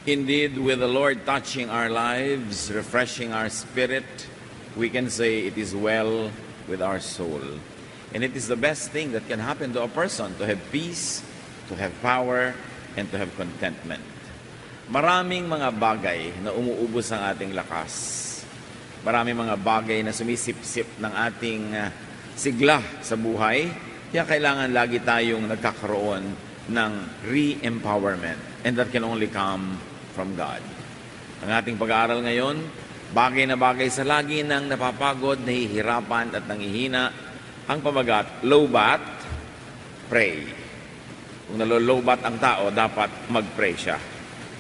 Indeed, with the Lord touching our lives, refreshing our spirit, we can say it is well with our soul. And it is the best thing that can happen to a person, to have peace, to have power, and to have contentment. Maraming mga bagay na umuubos ang ating lakas. Maraming mga bagay na sumisip-sip ng ating sigla sa buhay. Kaya kailangan lagi tayong nagkakaroon ng re-empowerment. And that can only come from God. Ang ating pag-aaral ngayon, bagay na bagay sa lagi nang napapagod, nahihirapan at nanghihina, ang pamagat, lowbat, pray. Kung nalolowbat ang tao, dapat mag-pray siya.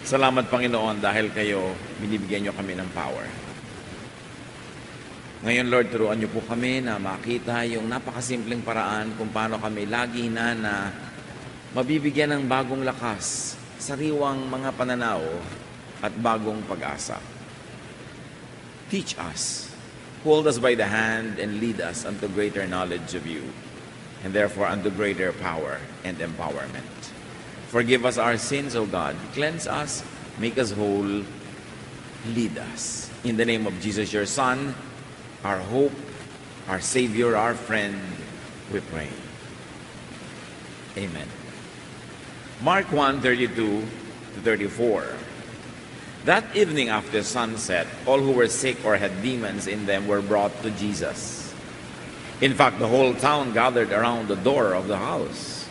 Salamat Panginoon dahil kayo, binibigyan nyo kami ng power. Ngayon Lord, turuan nyo po kami na makita yung napakasimpleng paraan kung paano kami lagi na mabibigyan ng bagong lakas, sariwang mga pananaw at bagong pag-asa. Teach us, hold us by the hand and lead us unto greater knowledge of you, and therefore unto greater power and empowerment. Forgive us our sins, O God. Cleanse us, make us whole, lead us. In the name of Jesus, your Son, our hope, our Savior, our friend, we pray. Amen. Mark 1:32-34. That evening after sunset, all who were sick or had demons in them were brought to Jesus. In fact, the whole town gathered around the door of the house.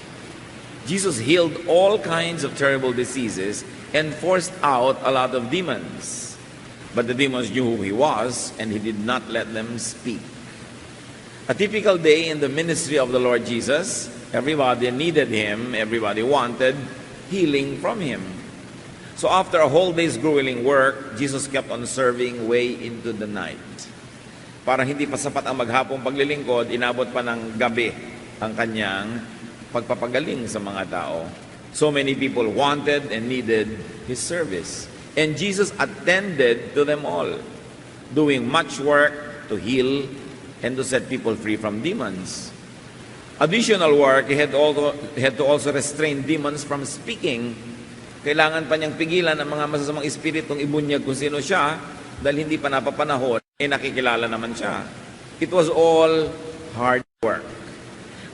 Jesus healed all kinds of terrible diseases and forced out a lot of demons. But the demons knew who he was, and he did not let them speak. A typical day in the ministry of the Lord Jesus, everybody needed him, everybody wanted healing from him. So after a whole day's grueling work, Jesus kept on serving way into the night. Parang hindi pa sapat ang maghapong paglilingkod, inabot pa ng gabi ang kanyang pagpapagaling sa mga tao. So many people wanted and needed his service. And Jesus attended to them all, doing much work to heal and to set people free from demons. Additional work, he had to also restrain demons from speaking. Kailangan pa niyang pigilan ang mga masasamang espiritong ibunyag kung sino siya dahil hindi pa napapanahon, nakikilala naman siya. It was all hard work.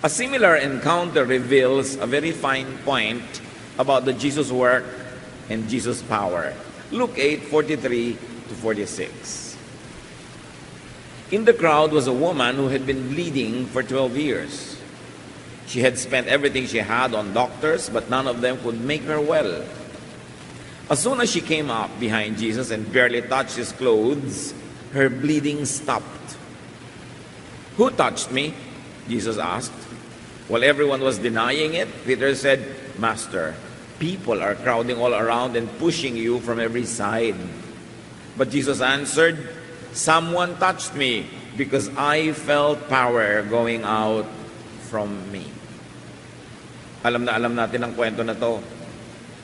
A similar encounter reveals a very fine point about the Jesus work and Jesus' power. Luke 8:43-46. In the crowd was a woman who had been bleeding for 12 years. She had spent everything she had on doctors, but none of them could make her well. As soon as she came up behind Jesus and barely touched his clothes, her bleeding stopped. "Who touched me?" Jesus asked. While everyone was denying it, Peter said, "Master, people are crowding all around and pushing you from every side." But Jesus answered, "Someone touched me because I felt power going out from me." Alam natin ang kwento na to.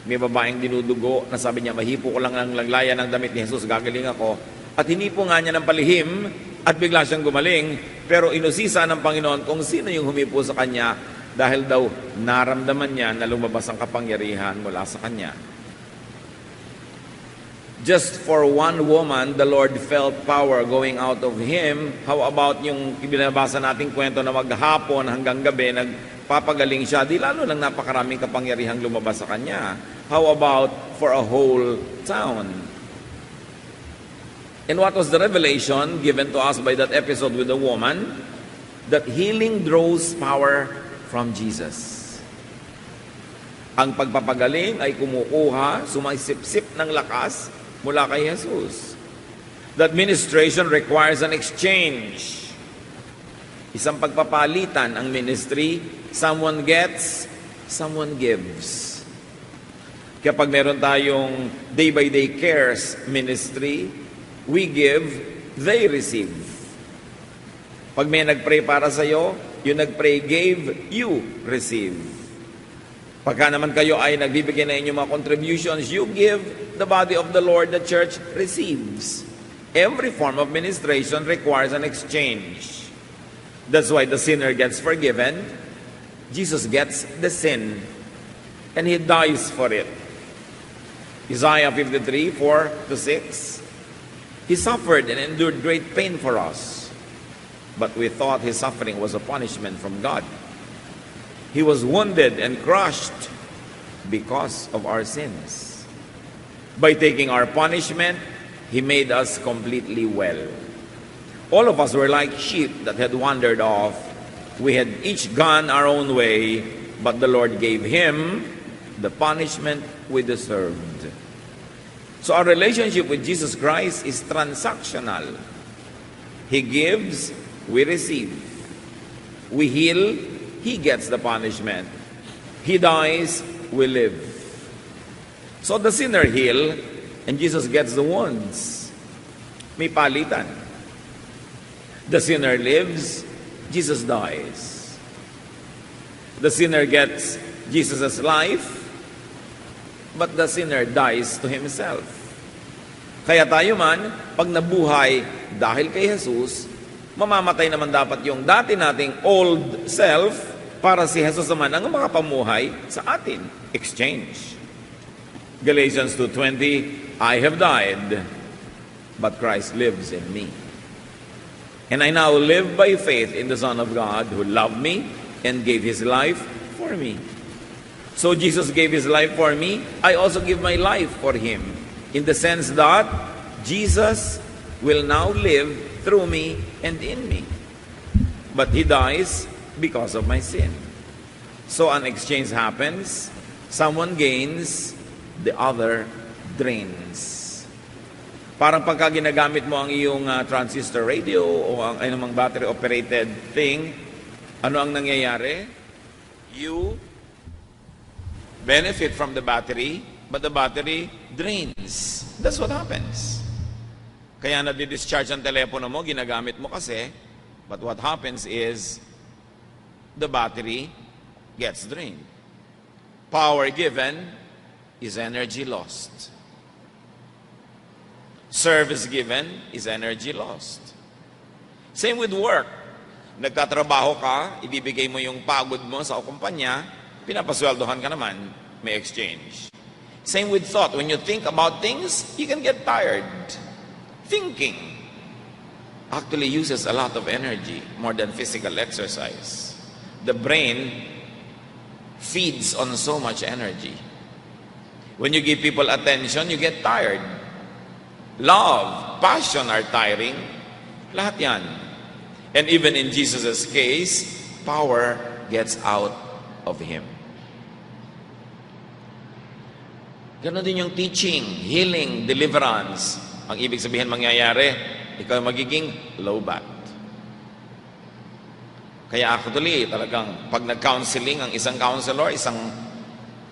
May babaeng dinudugo na sabi niya, mahipo ko lang ng laglayan ng damit ni Jesus, gagaling ako. At hinipo nga niya ng palihim at bigla siyang gumaling. Pero inusisa ng Panginoon kung sino yung humipo sa kanya dahil daw naramdaman niya na lumabas ang kapangyarihan mula sa kanya. Just for one woman, the Lord felt power going out of him. How about yung ibinabasa nating kwento na maghapon hanggang gabi, nagpapagaling siya, di lalo lang napakaraming kapangyarihang lumabas sa kanya. How about for a whole town? And what was the revelation given to us by that episode with the woman? That healing draws power from Jesus. Ang pagpapagaling ay kumukuha, sumaisip-sip ng lakas mula kay Jesus. That ministration requires an exchange. Isang pagpapalitan ang ministry. Someone gets, someone gives. Kaya pag meron tayong day-by-day cares ministry, we give, they receive. Pag may nagpray para sa'yo, yung nagpray gave, you receive. Pagka naman kayo ay nagbibigay na inyong mga contributions, you give, the body of the Lord, the church, receives. Every form of ministration requires an exchange. That's why the sinner gets forgiven. Jesus gets the sin, and he dies for it. Isaiah 53, 4 to 6. He suffered and endured great pain for us, but we thought his suffering was a punishment from God. He was wounded and crushed because of our sins. By taking our punishment, he made us completely well. All of us were like sheep that had wandered off. We had each gone our own way, but the Lord gave him the punishment we deserved. So our relationship with Jesus Christ is transactional. He gives, we receive. We heal, he gets the punishment. He dies, we live. So the sinner heal, and Jesus gets the wounds. May palitan. The sinner lives, Jesus dies. The sinner gets Jesus' life, but the sinner dies to himself. Kaya tayo man, pag nabuhay dahil kay Jesus, mamamatay naman dapat yung dati nating old self para si Jesus naman ang makapamuhay sa atin. Exchange. Galatians 2:20, I have died, but Christ lives in me. And I now live by faith in the Son of God who loved me and gave his life for me. So Jesus gave his life for me. I also give my life for him. In the sense that Jesus will now live through me and in me. But he dies because of my sin. So an exchange happens. Someone gains, the other drains. Parang pagka ginagamit mo ang iyong transistor radio o ang anumang battery-operated thing, ano ang nangyayari? You benefit from the battery, but the battery drains. That's what happens. Kaya nadi-discharge ang telepono mo, ginagamit mo kasi, but what happens is, the battery gets drained. Power given is energy lost. Service given is energy lost. Same with work. Nagtatrabaho ka, ibibigay mo yung pagod mo sa kumpanya, pinapasweldohan ka naman, may exchange. Same with thought. When you think about things, you can get tired. Thinking actually uses a lot of energy, more than physical exercise. The brain feeds on so much energy. When you give people attention, you get tired. Love, passion are tiring. Lahat yan. And even in Jesus' case, power gets out of him. Ganon din yung teaching, healing, deliverance. Ang ibig sabihin mangyayari, ikaw magiging low-bat. Kaya actually, talagang pag nag-counseling ang isang counselor, isang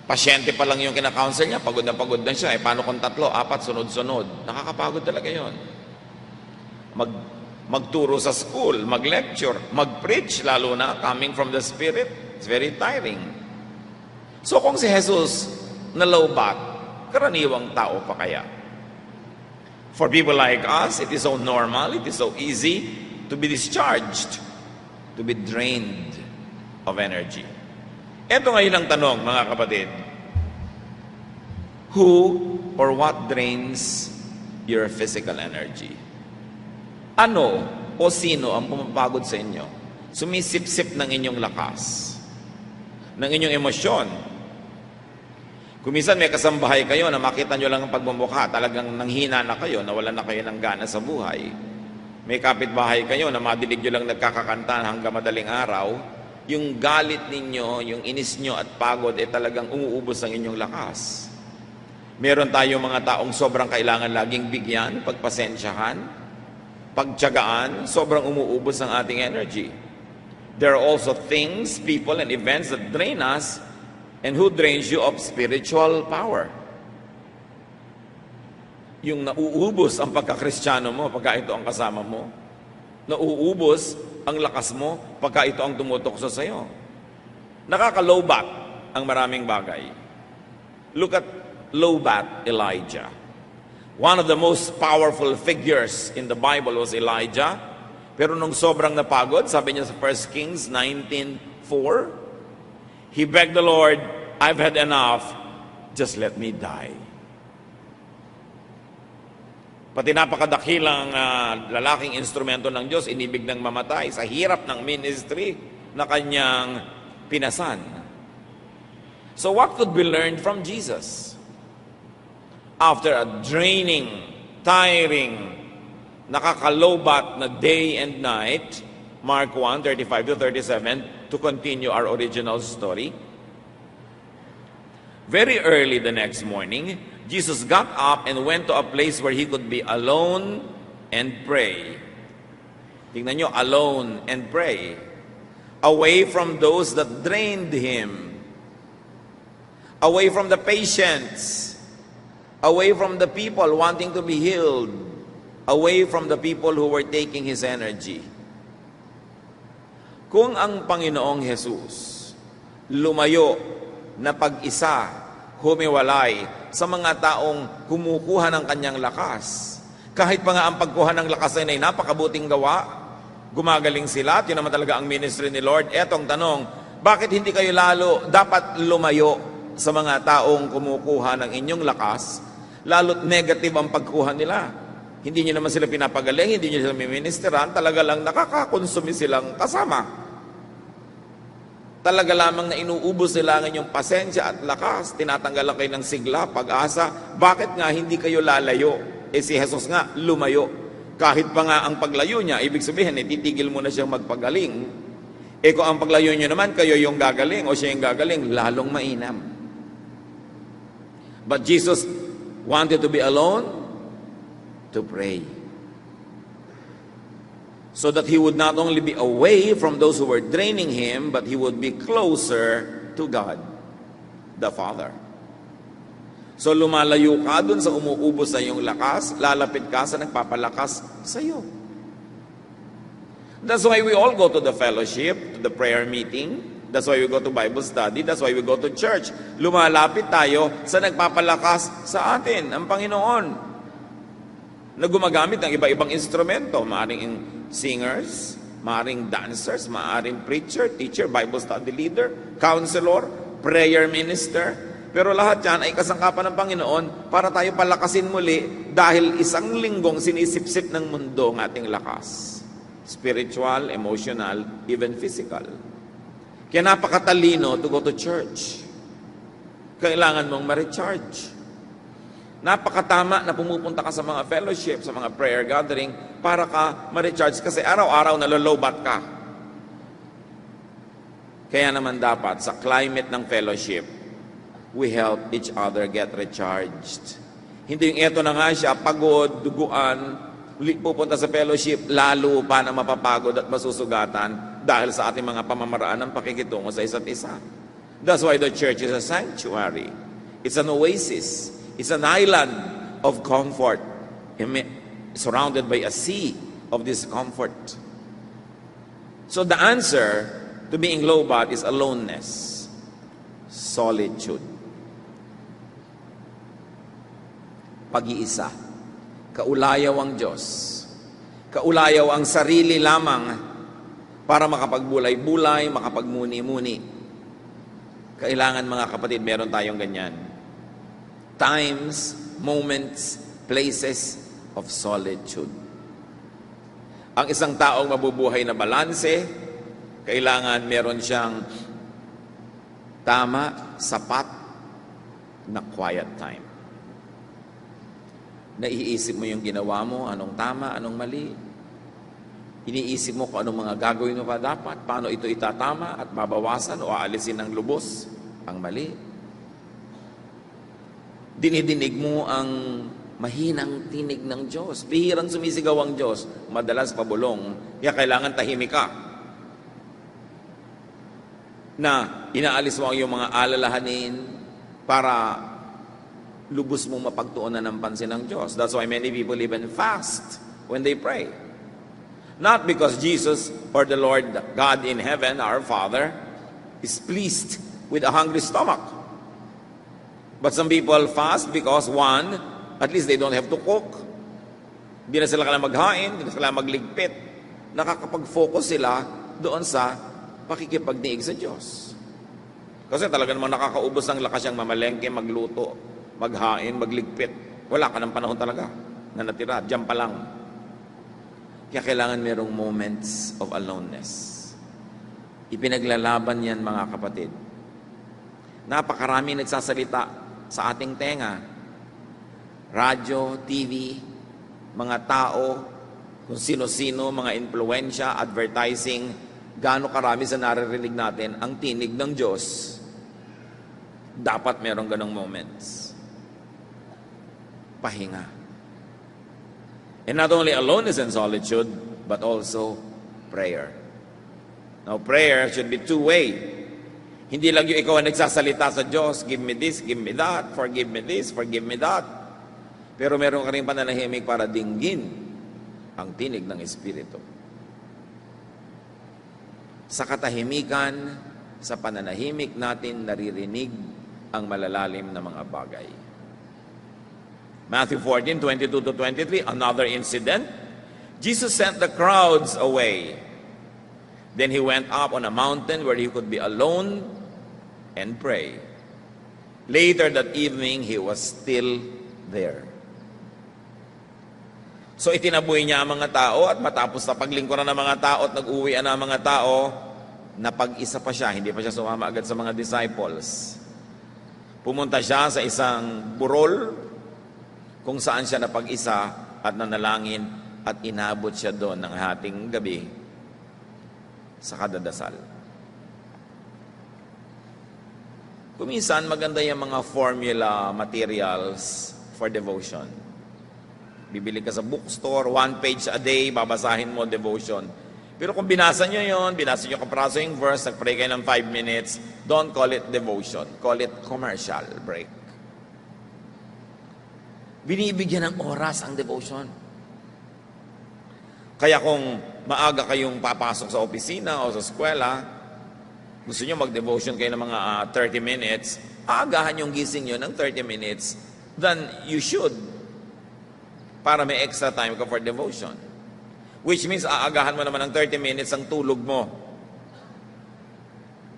pasyente pa lang yung kina-counsel niya, pagod na siya. Paano kung 3, 4, sunod-sunod? Nakakapagod talaga yon. Magturo sa school, mag-lecture, mag-preach, lalo na coming from the Spirit, it's very tiring. So kung si Jesus na low-bat, karaniwang tao pa kaya? For people like us, it is so normal, it is so easy to be discharged, to be drained of energy. Ito ngayon ang tanong, mga kapatid. Who or what drains your physical energy? Ano o sino ang pumapagod sa inyo? Sumisip-sip ng inyong lakas, ng inyong emosyon. Kung minsan may kasambahay kayo na makita nyo lang ang pagmumukha, talagang nanghina na kayo, nawalan na kayo ng gana sa buhay. May kapitbahay kayo na madilig nyo lang nagkakakanta hanggang madaling araw, yung galit ninyo, yung inis nyo at pagod ay talagang umuubos ang inyong lakas. Meron tayong mga taong sobrang kailangan laging bigyan, pagpasensyahan, pagtiyagaan, sobrang umuubos ang ating energy. There are also things, people, and events that drain us, and who drains you of spiritual power. Yung nauubos ang pagkakristyano mo pagka ito ang kasama mo. Nauubos ang lakas mo pagka ito ang tumutokso sa iyo. Nakaka-low-bat ang maraming bagay. Look at low-bat Elijah. One of the most powerful figures in the Bible was Elijah. Pero nung sobrang napagod, sabi niya sa 1 Kings 19:4, he begged the Lord, I've had enough, just let me die. Pati napakadakilang lalaking instrumento ng Diyos, inibig ng mamatay sa hirap ng ministry na kanyang pinasan. So what could we learn from Jesus? After a draining, tiring, nakakalobat na day and night, Mark 1:35-37, to continue our original story. Very early the next morning, Jesus got up and went to a place where he could be alone and pray. Tingnan nyo, alone and pray. Away from those that drained him. Away from the patients. Away from the people wanting to be healed. Away from the people who were taking his energy. Kung ang Panginoong Jesus lumayo na pag-isa, humiwalay sa mga taong kumukuha ng kanyang lakas, kahit pa nga ang pagkuha ng lakas ay napakabuting gawa, gumagaling sila, yun naman talaga ang ministry ni Lord. Etong tanong, bakit hindi kayo lalo dapat lumayo sa mga taong kumukuha ng inyong lakas, lalo't negative ang pagkuha nila? Hindi nyo naman sila pinapagaling, hindi nyo sila miministeran, talaga lang nakakakonsumi silang kasama. Talaga lamang na inuubos nila ang inyong pasensya at lakas, tinatanggal lang kayo ng sigla, pag-asa. Bakit nga hindi kayo lalayo? Si Jesus nga, lumayo. Kahit pa nga ang paglayo niya, ibig sabihin, titigil mo na siyang magpagaling. Kung ang paglayo niyo naman, kayo yung gagaling o siya yung gagaling, lalong mainam. But Jesus wanted to be alone to pray. So that he would not only be away from those who were draining him, but he would be closer to God, the Father. So lumalayo ka dun sa umuubos sa iyong lakas, lalapit ka sa nagpapalakas sa iyo. That's why we all go to the fellowship, to the prayer meeting. That's why we go to Bible study. That's why we go to church. Lumalapit tayo sa nagpapalakas sa atin, ang Panginoon, na gumagamit ng iba-ibang instrumento. Maaring singers, maaring dancers, maaring preacher, teacher, Bible study leader, counselor, prayer minister. Pero lahat yan ay kasangkapan ng Panginoon para tayo palakasin muli dahil isang linggong sinisipsip ng mundo ang ating lakas. Spiritual, emotional, even physical. Kaya napakatalino to go to church. Kailangan mong ma-recharge. Napakatama na pumupunta ka sa mga fellowship, sa mga prayer gathering para ka ma-recharge kasi araw-araw nalolobat ka. Kaya naman dapat sa climate ng fellowship, we help each other get recharged. Hindi yung eto na nga siya, pagod, duguan, pupunta sa fellowship, lalo pa na mapapagod at masusugatan dahil sa ating mga pamamaraan ng pakikitungo sa isa't isa. That's why the church is a sanctuary. It's an oasis. It's an island of comfort, surrounded by a sea of discomfort. So the answer to being low-bat is aloneness, solitude, pag-iisa, kaulayaw ang Diyos, kaulayaw ang sarili lamang para makapagbulay-bulay, makapagmuni-muni. Kailangan mga kapatid, meron tayong ganyan. Times, moments, places of solitude. Ang isang taong mabubuhay na balanse, kailangan meron siyang tama, sapat na quiet time. Naiisip mo yung ginawa mo, anong tama, anong mali. Iniisip mo kung anong mga gagawin mo pa dapat, paano ito itatama at babawasan o aalisin ng lubos ang mali. Dinidinig mo ang mahinang tinig ng Diyos. Bihirang sumisigaw ang Diyos, madalas pabulong. Kaya kailangan tahimik ka. Na inaalis mo ang iyong mga alalahanin para lubos mong mapagtuunan ng pansin ng Diyos. That's why many people even fast when they pray. Not because Jesus or the Lord God in heaven, our Father, is pleased with a hungry stomach. But some people fast because, one, at least they don't have to cook. Hindi na sila kailangan maghain, hindi na sila magligpit. Nakakapag-focus sila doon sa pakikipagdiig sa Diyos. Kasi talaga namang nakakaubos ng lakas siyang mamalengke, magluto, maghain, magligpit. Wala ka ng panahon talaga. na natira, diyan pa lang. Kaya kailangan merong moments of aloneness. Ipinaglalaban yan, mga kapatid. Napakarami nagsasalita sa ating tenga. Radyo, TV, mga tao, kung sino-sino, mga influensya, advertising, gaano karami sa naririnig natin ang tinig ng Diyos. Dapat merong ganong moments. Pahinga. And not only aloneness and solitude, but also prayer. Now, prayer should be two-way. Hindi lang yung ikaw ang nagsasalita sa Diyos, give me this, give me that, forgive me this, forgive me that. Pero meron ka rin pananahimik para dinggin ang tinig ng Espiritu. Sa katahimikan, sa pananahimik natin, naririnig ang malalalim na mga bagay. Matthew 14:22-23, another incident. Jesus sent the crowds away. Then he went up on a mountain where he could be alone and pray. Later that evening, he was still there. So itinaboy niya ang mga tao at matapos na paglingkuran ng mga tao at nag-uwi ang mga tao, napag-isa pa siya, hindi pa siya sumama agad sa mga disciples. Pumunta siya sa isang burol kung saan siya napag-isa at nanalangin at inabot siya doon ng hating gabi sa kadadasal. Kuminsan maganda yung mga formula materials for devotion. Bibili ka sa bookstore, 1 page a day, babasahin mo devotion. Pero kung binasa nyo yun, binasa nyo kapraso yung verse, nag-pray kayo ng 5 minutes, don't call it devotion. Call it commercial break. Binibigyan ng oras ang devotion. Kaya kung maaga kayong papasok sa opisina o sa eskwela, gusto nyo mag-devotion kayo ng mga 30 minutes, aagahan yung gising nyo ng 30 minutes, then you should, para may extra time ka for devotion. Which means, aagahan mo naman ng 30 minutes ang tulog mo.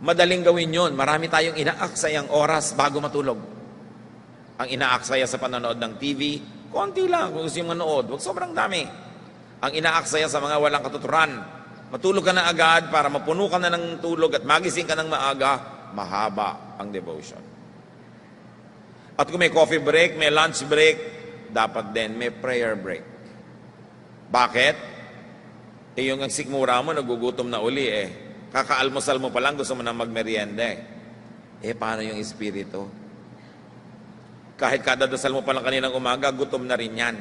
Madaling gawin yun. Marami tayong inaaksayang oras bago matulog. Ang inaaksaya sa panonood ng TV, konti lang kung gusto yung manood. Huwag sobrang dami. Ang inaaksaya sa mga walang katuturan, matulog ka na agad para mapuno ka na ng tulog at magising ka ng maaga, mahaba ang devotion. At kung may coffee break, may lunch break, dapat din may prayer break. Bakit? Yung ang sikmura mo, nagugutom na uli Kakaalmusal mo pa lang, gusto mo na magmerienda paano yung espiritu? Kahit kadadasal mo pa lang kaninang umaga, gutom na rin yan.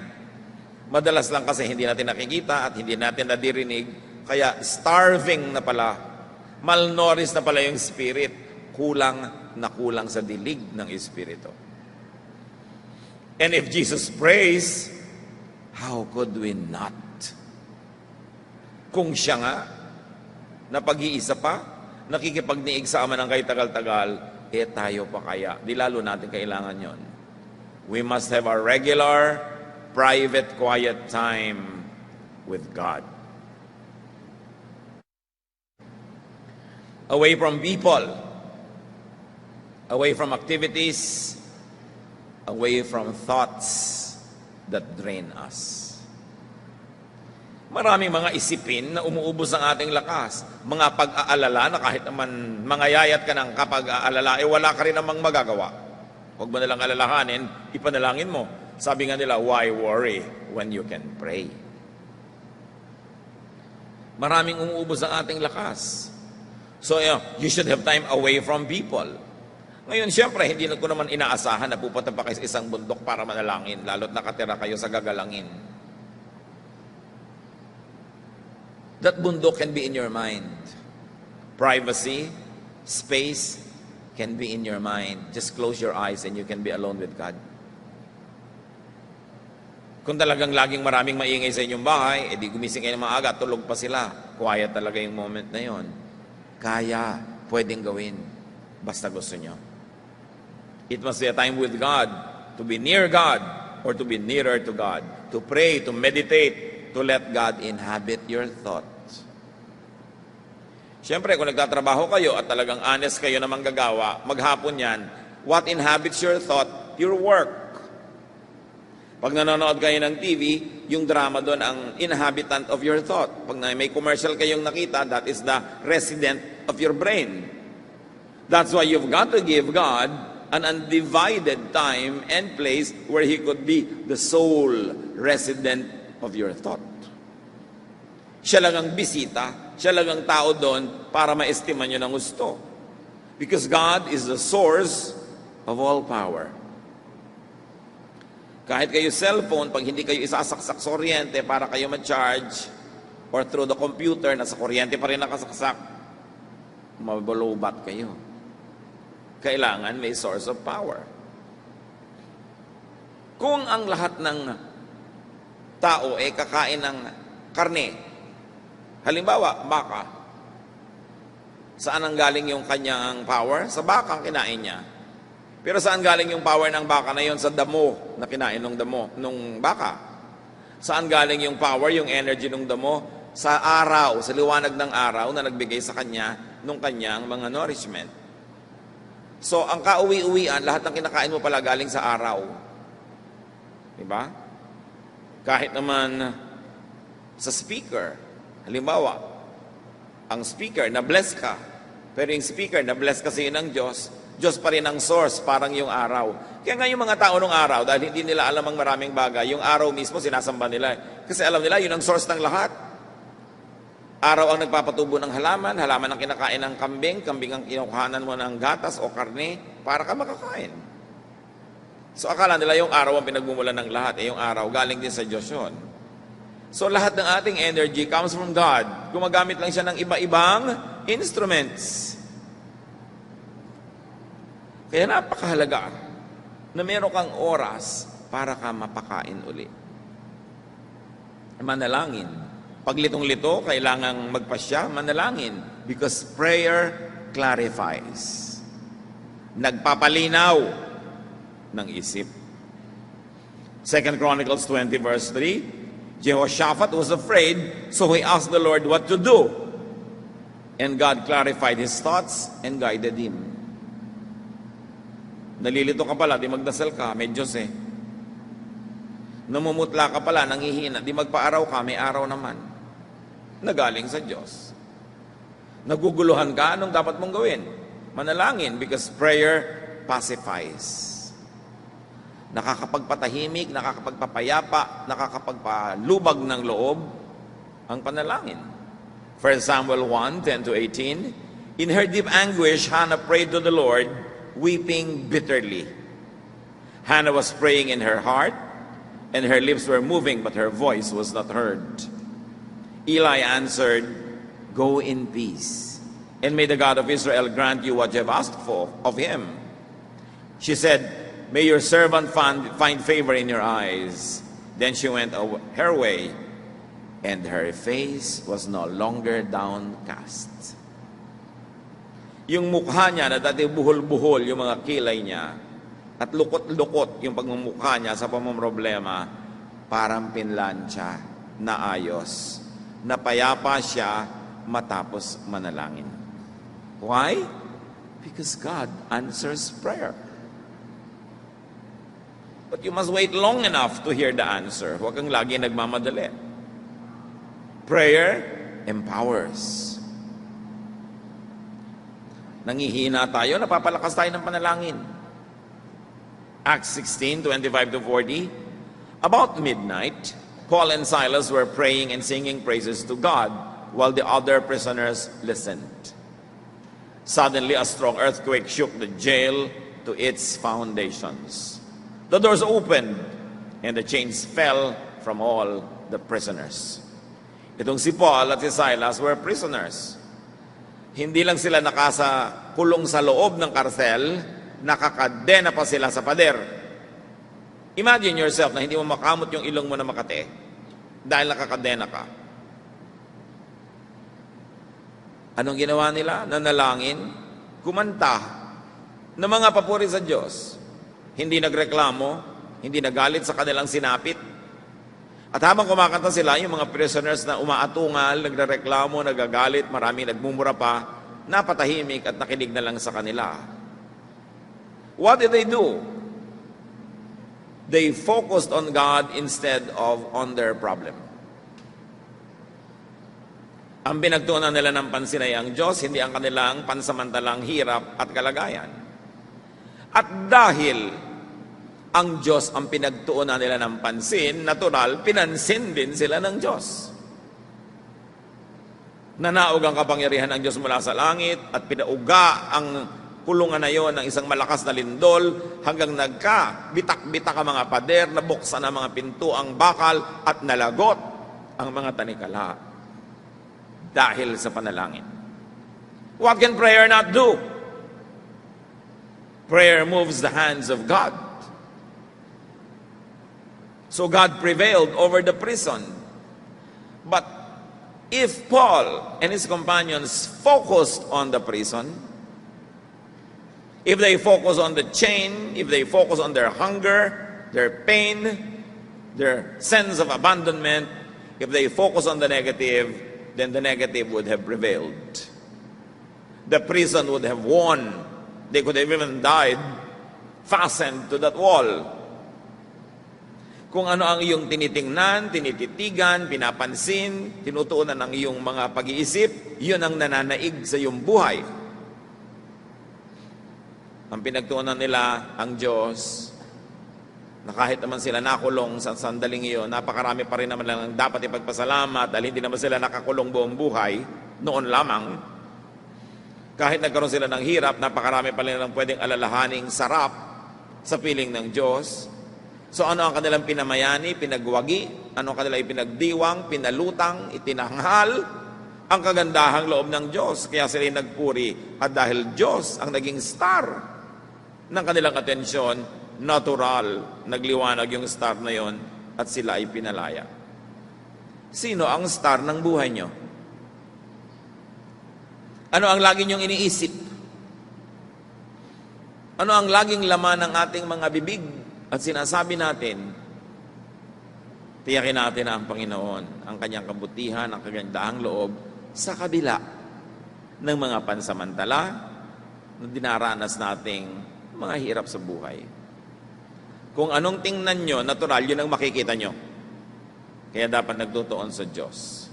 Madalas lang kasi hindi natin nakikita at hindi natin nadirinig, kaya starving na pala, malnourished na pala yung spirit, kulang na kulang sa dilig ng espiritu. And if Jesus prays, how could we not? Kung siya nga, na pag-iisa pa, nakikipagniig sa Ama ng kay tagal-tagal, tayo pa kaya? Di lalo natin kailangan yon. We must have a regular, private, quiet time with God. Away from people, away from activities, away from thoughts that drain us. Maraming mga isipin na umuubos ang ating lakas. Mga pag-aalala na kahit naman mangayayat ka ng kapag-aalala, wala ka rin namang magagawa. Huwag mo nalang alalahanin, ipanalangin mo. Sabi nga nila, why worry when you can pray? Maraming umuubos ang ating lakas. So, you should have time away from people. Ngayon, siyempre, hindi ko naman inaasahan na pupunta pa kayo sa isang bundok para manalangin, lalo't nakatira kayo sa gagalangin. That bundok can be in your mind. Privacy, space, can be in your mind. Just close your eyes and you can be alone with God. Kung talagang laging maraming maingay sa inyong bahay, di gumising kayo ng maaga, tulog pa sila. Quiet talaga yung moment na yon. Kaya, pwedeng gawin. Basta gusto nyo. It must be a time with God, to be near God, or to be nearer to God. To pray, to meditate, to let God inhabit your thoughts. Siyempre, kung nagtatrabaho kayo at talagang honest kayo na manggagawa, maghapon yan, what inhabits your thought? Your work. Pag nanonood kayo ng TV, yung drama doon ang inhabitant of your thought. Pag may commercial kayong nakita, that is the resident of your brain. That's why you've got to give God an undivided time and place where He could be the sole resident of your thought. Siya lang ang bisita, siya lang ang tao doon para maestima nyo ng gusto. Because God is the source of all power. Kahit kayo cellphone, pag hindi kayo isasaksak sa kuryente para kayo ma-charge, or through the computer, nasa kuryente pa rin nakasaksak, mabulubat kayo. Kailangan may source of power. Kung ang lahat ng tao ay kakain ng karne, halimbawa, baka, saan ang galing yung kanyang power? Sa baka ang kinain niya. Pero saan galing yung power ng baka na yon? Sa damo na kinain nung baka. Saan galing yung power, yung energy ng damo? Sa araw, sa liwanag ng araw na nagbigay sa kanya nung kanyang mga nourishment. So, ang kauwi-uwian, lahat ng kinakain mo pala galing sa araw. Diba? Kahit naman sa speaker, halimbawa, ang speaker, na-bless ka. Pero yung speaker, na-bless kasi yun ng Diyos. Diyos pa rin ang source, parang yung araw. Kaya nga yung mga tao ng araw, dahil hindi nila alam ang maraming bagay, yung araw mismo sinasamba nila. Kasi alam nila, yun ang source ng lahat. Araw ang nagpapatubo ng halaman, halaman ang kinakain ng kambing, kambing ang kinukuhanan mo ng gatas o karne, para ka makakain. So akala nila yung araw ang pinagmumulan ng lahat, yung araw, galing din sa Diyos yun. So lahat ng ating energy comes from God. Gumagamit lang siya ng iba-ibang instruments. Kaya napakahalaga na meron kang oras para ka mapakain uli. Manalangin. Pag litong-lito, kailangang magpasya, manalangin. Because prayer clarifies. Nagpapalinaw ng isip. 2 Chronicles 20 verse 3, Jehoshaphat was afraid, so he asked the Lord what to do. And God clarified his thoughts and guided him. Nalilito ka pala, di magdasal ka, may Diyos eh. Namumutla ka pala, nangihina, di magpaaraw ka, may araw naman. Nagaling sa Diyos. Naguguluhan ka, anong dapat mong gawin? Manalangin, because prayer pacifies. Nakakapagpatahimik, nakakapagpapayapa, nakakapagpalubag ng loob ang panalangin. 1 Samuel 1, 10-18, in her deep anguish, Hannah prayed to the Lord, weeping bitterly. Hannah was praying in her heart, and her lips were moving, but her voice was not heard. Eli answered, go in peace, and may the God of Israel grant you what you have asked for of him. She said, may your servant find favor in your eyes. Then she went her way, and her face was no longer downcast. Yung mukha niya na dati buhol-buhol yung mga kilay niya at lukot-lukot yung pagmumukha niya sa pamumroblema, parang pinlansya na ayos. Napayapa siya matapos manalangin. Why? Because God answers prayer. But you must wait long enough to hear the answer. Huwag kang lagi nagmamadali. Prayer empowers. Nangihina tayo, napapalakas tayo ng panalangin. Acts 16, 25-40. About midnight, Paul and Silas were praying and singing praises to God while the other prisoners listened. Suddenly, a strong earthquake shook the jail to its foundations. The doors opened and the chains fell from all the prisoners. Itong si Paul at si Silas were prisoners. Hindi lang sila kulong sa loob ng karsel, nakakadena pa sila sa pader. Imagine yourself na hindi mo makamot yung ilong mo na Makati dahil nakakadena ka. Anong ginawa nila? Nanalangin, kumanta ng mga papuri sa Diyos. Hindi nagreklamo, hindi nagalit sa kanilang sinapit. At habang kumakanta sila, yung mga prisoners na umaatungal, nagrereklamo, nagagalit, marami nagmumura pa, napatahimik at nakinig na lang sa kanila. What did they do? They focused on God instead of on their problem. Ang pinagtuunan nila ng pansin ay ang Diyos, hindi ang kanilang pansamantalang hirap at kalagayan. At dahil ang Diyos ang pinagtuunan nila ng pansin, natural, pinansin din sila ng Diyos. Nanaog ang kapangyarihan ng Diyos mula sa langit at pinauga ang kulungan na yon ng isang malakas na lindol hanggang nagka-bitak-bitak ang mga pader, nabuksan ang mga pinto ang bakal at nalagot ang mga tanikala dahil sa panalangin. What can prayer not do? Prayer moves the hands of God. So God prevailed over the prison. But if Paul and his companions focused on the prison, if they focus on the chain, if they focus on their hunger, their pain, their sense of abandonment, if they focus on the negative, then the negative would have prevailed. The prison would have won. They could have even died fastened to that wall. Kung ano ang iyong tinitingnan, tinititigan, pinapansin, tinutuunan ng iyong mga pag-iisip, yun ang nananaig sa iyong buhay. Ang pinagtuunan nila ang Diyos, na kahit naman sila nakulong sa sandaling iyon, napakarami pa rin naman lang dapat ipagpasalamat dahil hindi naman sila nakakulong buong buhay, noon lamang. Kahit nagkaroon sila ng hirap, napakarami pa rin lang pwedeng alalahaning sarap sa piling ng Diyos. So ano ang kanilang pinamayani, pinagwagi, ano ang kanilang ipinagdiwang, pinalutang, itinanghal, ang kagandahang loob ng Diyos. Kaya sila nagpuri. At dahil Diyos ang naging star ng kanilang atensyon, natural, nagliwanag yung star na yon at sila ay pinalaya. Sino ang star ng buhay nyo? Ano ang lagi nyong iniisip? Ano ang laging laman ng ating mga bibig? At sinasabi natin, tiyakin natin na ang Panginoon, ang kanyang kabutihan, ang kagandahang loob, sa kabila ng mga pansamantala na dinaranas nating mga hirap sa buhay. Kung anong tingnan nyo, natural, yun ang makikita nyo. Kaya dapat nagtutuon sa Diyos.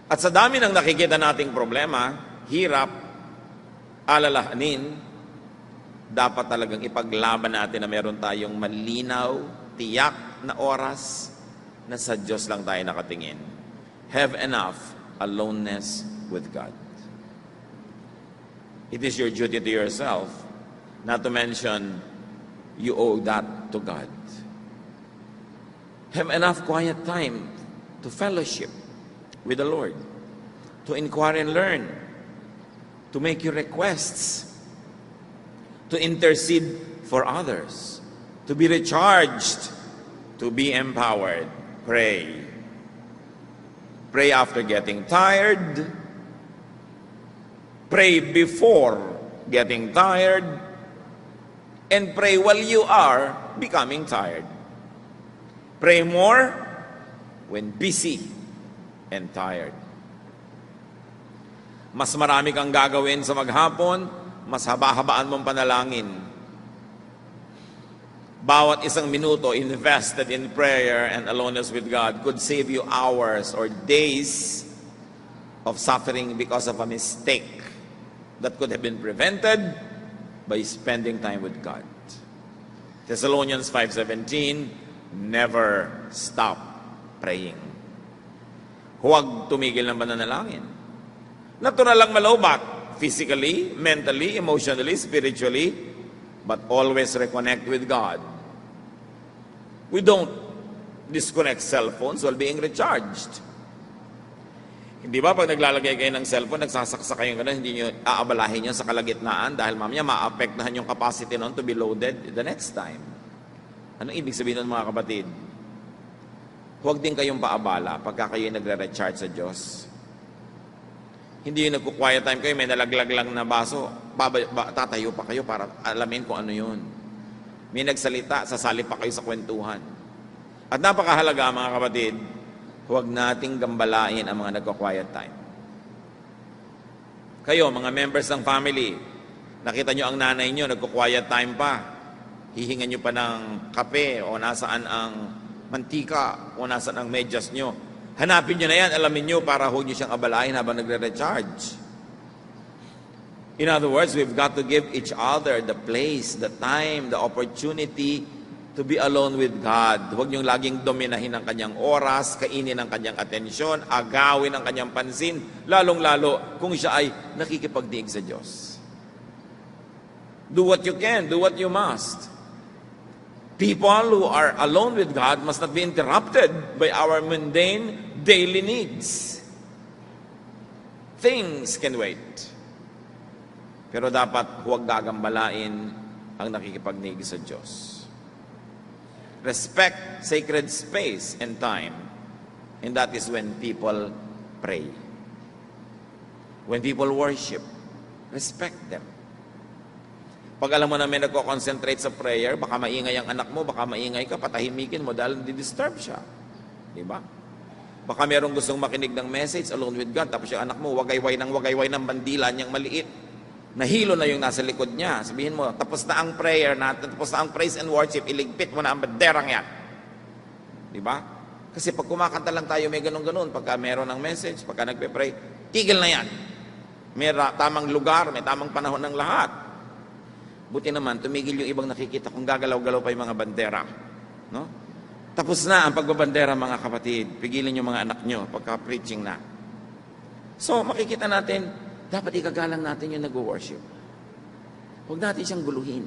At sa dami ng nakikita nating problema, hirap, alalahanin, dapat talagang ipaglaban natin na meron tayong malinaw, tiyak na oras na sa Diyos lang tayo nakatingin. Have enough aloneness with God. It is your duty to yourself, not to mention you owe that to God. Have enough quiet time to fellowship with the Lord, to inquire and learn, to make your requests, to intercede for others, to be recharged, to be empowered. Pray. Pray after getting tired. Pray before getting tired. And pray while you are becoming tired. Pray more when busy and tired. Mas marami kang gagawin sa maghapon, mas haba-habaan mong panalangin. Bawat isang minuto invested in prayer and aloneness with God could save you hours or days of suffering because of a mistake that could have been prevented by spending time with God. Thessalonians 5:17, never stop praying. Huwag tumigil ng pananalangin. Natural lang malaubat, physically, mentally, emotionally, spiritually, but always reconnect with God. We don't disconnect cell phones while being recharged. Hindi ba pag naglalagay kayo ng cellphone, nagsasaksa kayo gano'n, hindi nyo aabalahin yun sa kalagitnaan dahil mamaya maapektahan yung capacity nun to be loaded the next time. Anong ibig sabihin nun mga kapatid? Huwag din kayong paabala pagka kayo nagre-recharge sa Diyos. Hindi yung nagko-quiet time kayo, may nalaglag lang na baso, tatayo pa kayo para alamin kung ano yun. May nagsalita, sasali pa kayo sa kwentuhan. At napakahalaga mga kapatid, huwag nating gambalain ang mga nagko-quiet time. Kayo, mga members ng family, nakita nyo ang nanay nyo, nagko-quiet time pa. hihingan nyo pa ng kape o nasaan ang mantika o nasaan ang medyas nyo. Hanapin nyo na yan, alamin nyo para huwag nyo siyang abalahin habang nagre-recharge. In other words, we've got to give each other the place, the time, the opportunity to be alone with God. Huwag niyong laging dominahin ang kanyang oras, kainin ang kanyang atensyon, agawin ang kanyang pansin, lalong-lalo kung siya ay nakikipagdiig sa Diyos. Do what you can, do what you must. People who are alone with God must not be interrupted by our mundane daily needs. Things can wait. Pero dapat huwag gagambalain ang nakikipagdiig sa Diyos. Respect sacred space and time. And that is when people pray. When people worship, respect them. Pag alam mo na may nagko-concentrate sa prayer, baka maingay ang anak mo, baka maingay ka, patahimikin mo dahil di-disturb siya. Di ba? Baka merong gustong makinig ng message alone with God, tapos yung anak mo, wagayway ng bandila niyang maliit. Nahilo na yung nasa likod niya. Sabihin mo, tapos na ang prayer natin, tapos na ang praise and worship, iligpit mo na ang banderang yan. Di ba? Kasi pag kumakanta lang tayo, may ganun-ganun. Pagka meron ng message, pagka nagpe-pray, tigil na yan. May tamang lugar, may tamang panahon ng lahat. Buti naman, tumigil yung ibang nakikita kung gagalaw-galaw pa yung mga bandera. No? Tapos na ang pagbabandera, mga kapatid. Pigilin yung mga anak nyo pagka-preaching na. So, makikita natin, dapat ikagalang natin yung nag-worship. Huwag natin siyang guluhin.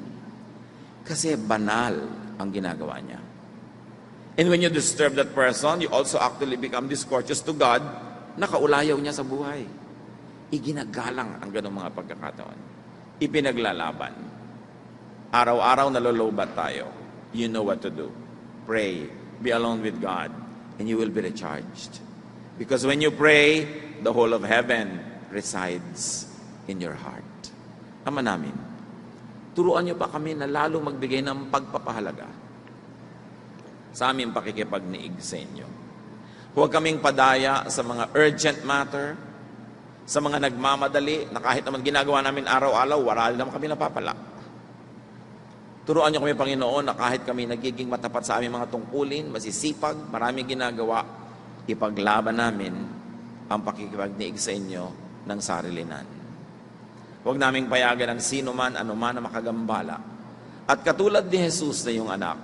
Kasi banal ang ginagawa niya. And when you disturb that person, you also actually become discourteous to God, nakaulayaw niya sa buhay. Iginagalang ang ganong mga pagkakataon. Ipinaglalaban. Araw-araw nalolobat tayo. You know what to do. Pray. Be alone with God. And you will be recharged. Because when you pray, the whole of heaven resides in your heart. Ama namin, turuan niyo pa kami na lalong magbigay ng pagpapahalaga sa aming pakikipagniig sa inyo. Huwag kaming padaya sa mga urgent matter, sa mga nagmamadali na kahit naman ginagawa namin araw-araw, wala naman kami napapala. Turuan niyo kami, Panginoon, na kahit kami nagiging matapat sa aming mga tungkulin, masisipag, maraming ginagawa, ipaglaban namin ang pakikipagniig sa inyo ng sarilinan. Huwag naming payagan ang sino man, anuman na makagambala. At katulad ni Jesus na iyong anak,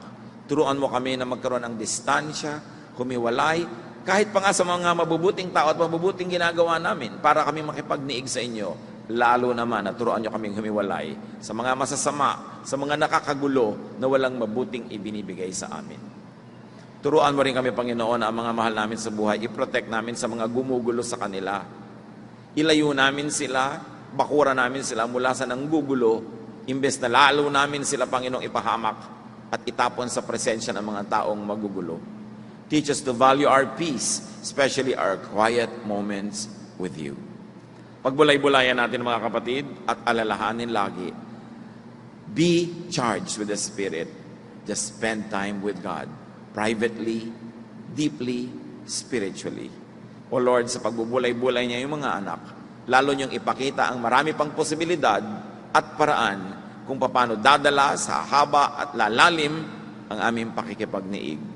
turuan mo kami na magkaroon ng distansya, humiwalay, kahit pa nga sa mga mabubuting tao at mabubuting ginagawa namin para kami makipagniig sa inyo. Lalo naman, turuan nyo kaming humiwalay sa mga masasama, sa mga nakakagulo na walang mabuting ibinibigay sa amin. Turuan mo rin kami, Panginoon, na ang mga mahal namin sa buhay, i-protect namin sa mga gumugulo sa kanila. Ilayo namin sila, bakura namin sila mula sa nanggugulo, imbes na lalo namin sila, Panginoong, ipahamak at itapon sa presensya ng mga taong magugulo. Teach us to value our peace, especially our quiet moments with you. Pagbulay-bulayan natin, mga kapatid, at alalahanin lagi, be charged with the Spirit. Just spend time with God, privately, deeply, spiritually. O Lord, sa pagbubulay-bulay niya yung mga anak, lalo niyong ipakita ang marami pang posibilidad at paraan kung paano dadala sa haba at lalalim ang aming pakikipagniig